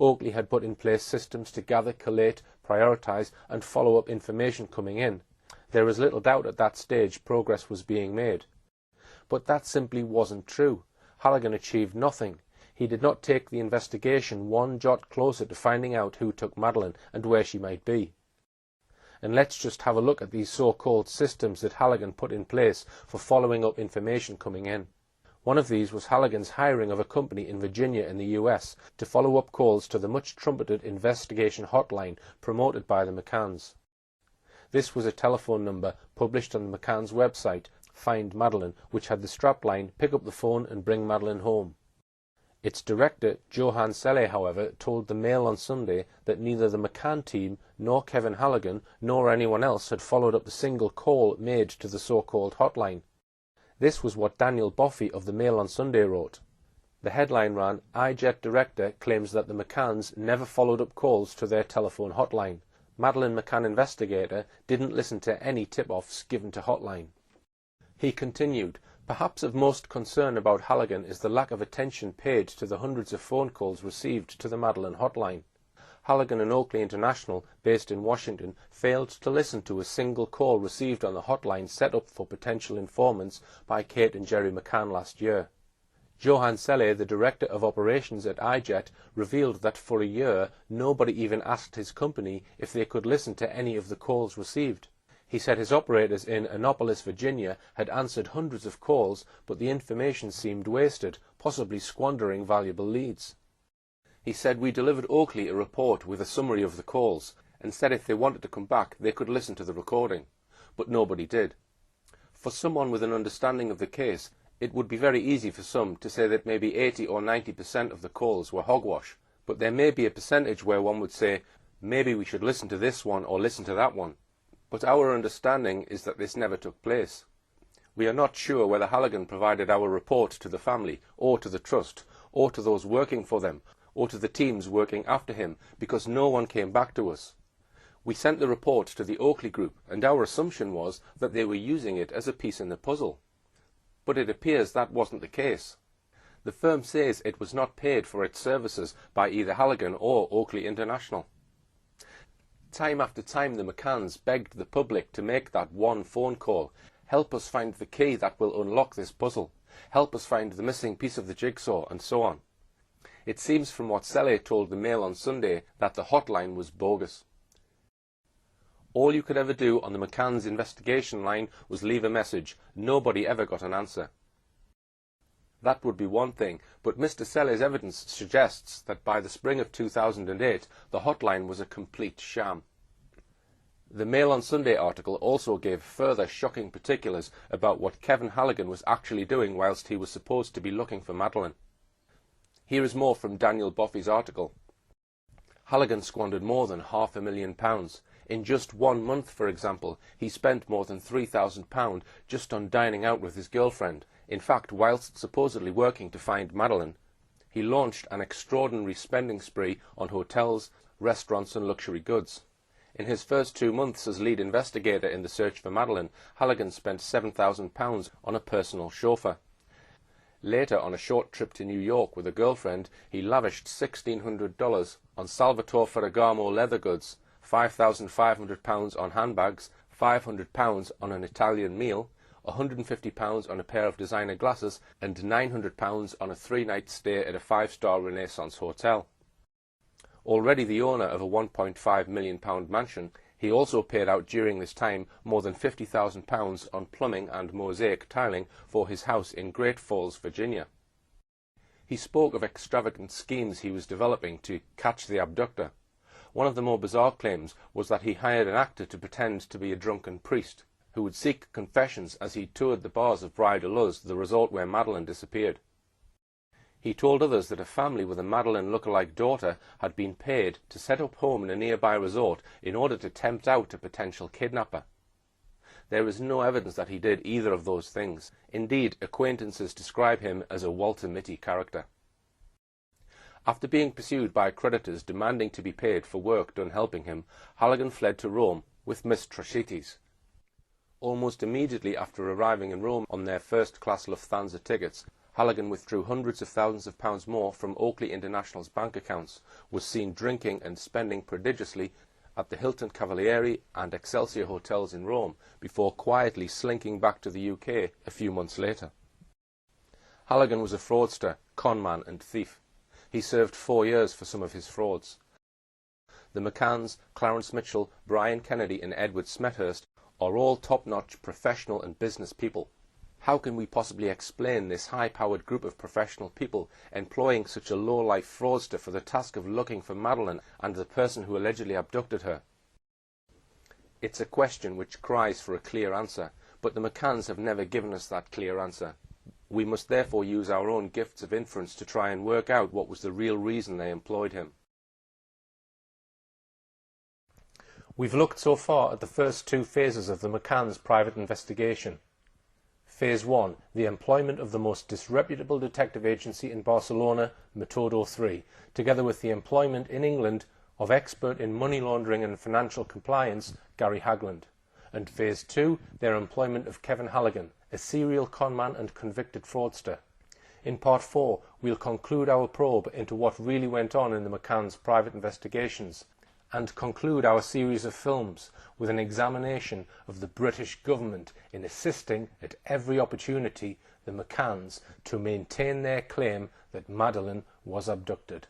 S1: Oakley had put in place systems to gather, collate, prioritise and follow up information coming in. There is little doubt at that stage progress was being made. But that simply wasn't true. Halligan achieved nothing. He did not take the investigation one jot closer to finding out who took Madeleine and where she might be. And let's just have a look at these so-called systems that Halligan put in place for following up information coming in. One of these was Halligan's hiring of a company in Virginia in the US to follow up calls to the much-trumpeted investigation hotline promoted by the McCanns. This was a telephone number published on the McCanns' website, Find Madeleine, which had the strapline, "Pick up the phone and bring Madeleine home." Its director, Johann Selle, however, told the Mail on Sunday that neither the McCann team nor Kevin Halligan nor anyone else had followed up a single call made to the so-called hotline. This was what Daniel Boffey of the Mail on Sunday wrote. The headline ran, "iJet director claims that the McCanns never followed up calls to their telephone hotline. Madeleine McCann investigator didn't listen to any tip-offs given to hotline." He continued, "Perhaps of most concern about Halligan is the lack of attention paid to the hundreds of phone calls received to the Madeleine hotline. Halligan and Oakley International, based in Washington, failed to listen to a single call received on the hotline set up for potential informants by Kate and Jerry McCann last year." Johann Selle, the director of operations at iJet, revealed that for a year nobody even asked his company if they could listen to any of the calls received. He said his operators in Annapolis, Virginia, had answered hundreds of calls, but the information seemed wasted, possibly squandering valuable leads. He said, "We delivered Oakley a report with a summary of the calls, and said if they wanted to come back they could listen to the recording. But nobody did. For someone with an understanding of the case, it would be very easy for some to say that maybe 80 or 90% of the calls were hogwash, but there may be a percentage where one would say, maybe we should listen to this one or listen to that one. But our understanding is that this never took place. We are not sure whether Halligan provided our report to the family, or to the trust, or to those working for them, or to the teams working after him, because no one came back to us. We sent the report to the Oakley Group, and our assumption was that they were using it as a piece in the puzzle. But it appears that wasn't the case. The firm says it was not paid for its services by either Halligan or Oakley International. Time after time the McCanns begged the public to make that one phone call. Help us find the key that will unlock this puzzle. Help us find the missing piece of the jigsaw, and so on. It seems from what Selle told the Mail on Sunday that the hotline was bogus. All you could ever do on the McCanns' investigation line was leave a message. Nobody ever got an answer. That would be one thing, but Mr. Selle's evidence suggests that by the spring of 2008, the hotline was a complete sham. The Mail on Sunday article also gave further shocking particulars about what Kevin Halligan was actually doing whilst he was supposed to be looking for Madeleine. Here is more from Daniel Boffey's article. Halligan squandered more than £500,000. In just 1 month, for example, he spent more than £3,000 just on dining out with his girlfriend. In fact, whilst supposedly working to find Madeleine, he launched an extraordinary spending spree on hotels, restaurants and luxury goods. In his first 2 months as lead investigator in the search for Madeleine, Halligan spent £7,000 on a personal chauffeur. Later, on a short trip to New York with a girlfriend, he lavished $1,600 on Salvatore Ferragamo leather goods, £5,500 on handbags, £500 on an Italian meal, £150 on a pair of designer glasses, and £900 on a 3-night stay at a 5-star Renaissance hotel. Already the owner of a £1.5 million mansion, he also paid out during this time more than £50,000 on plumbing and mosaic tiling for his house in Great Falls, Virginia. He spoke of extravagant schemes he was developing to catch the abductor. One of the more bizarre claims was that he hired an actor to pretend to be a drunken priest, who would seek confessions as he toured the bars of Bry de Luz, the resort where Madeleine disappeared. He told others that a family with a Madeleine look-alike daughter had been paid to set up home in a nearby resort in order to tempt out a potential kidnapper. There is no evidence that he did either of those things. Indeed, acquaintances describe him as a Walter Mitty character. After being pursued by creditors demanding to be paid for work done helping him, Halligan fled to Rome with Miss Traschitis. Almost immediately after arriving in Rome on their first-class Lufthansa tickets, Halligan withdrew hundreds of thousands of pounds more from Oakley International's bank accounts, was seen drinking and spending prodigiously at the Hilton Cavalieri and Excelsior hotels in Rome, before quietly slinking back to the UK a few months later. Halligan was a fraudster, conman and thief. He served 4 years for some of his frauds. The McCanns, Clarence Mitchell, Brian Kennedy and Edward Smethurst are all top-notch professional and business people. How can we possibly explain this high-powered group of professional people employing such a low-life fraudster for the task of looking for Madeleine and the person who allegedly abducted her? It's a question which cries for a clear answer, but the McCanns have never given us that clear answer. We must therefore use our own gifts of inference to try and work out what was the real reason they employed him. We've looked so far at the first 2 phases of the McCanns' private investigation. Phase 1, the employment of the most disreputable detective agency in Barcelona, Metodo 3, together with the employment in England of expert in money laundering and financial compliance, Gary Hagland. And Phase 2, their employment of Kevin Halligan, a serial conman and convicted fraudster. In Part 4, we'll conclude our probe into what really went on in the McCanns' private investigations, and conclude our series of films with an examination of the British government in assisting at every opportunity the McCanns to maintain their claim that Madeleine was abducted.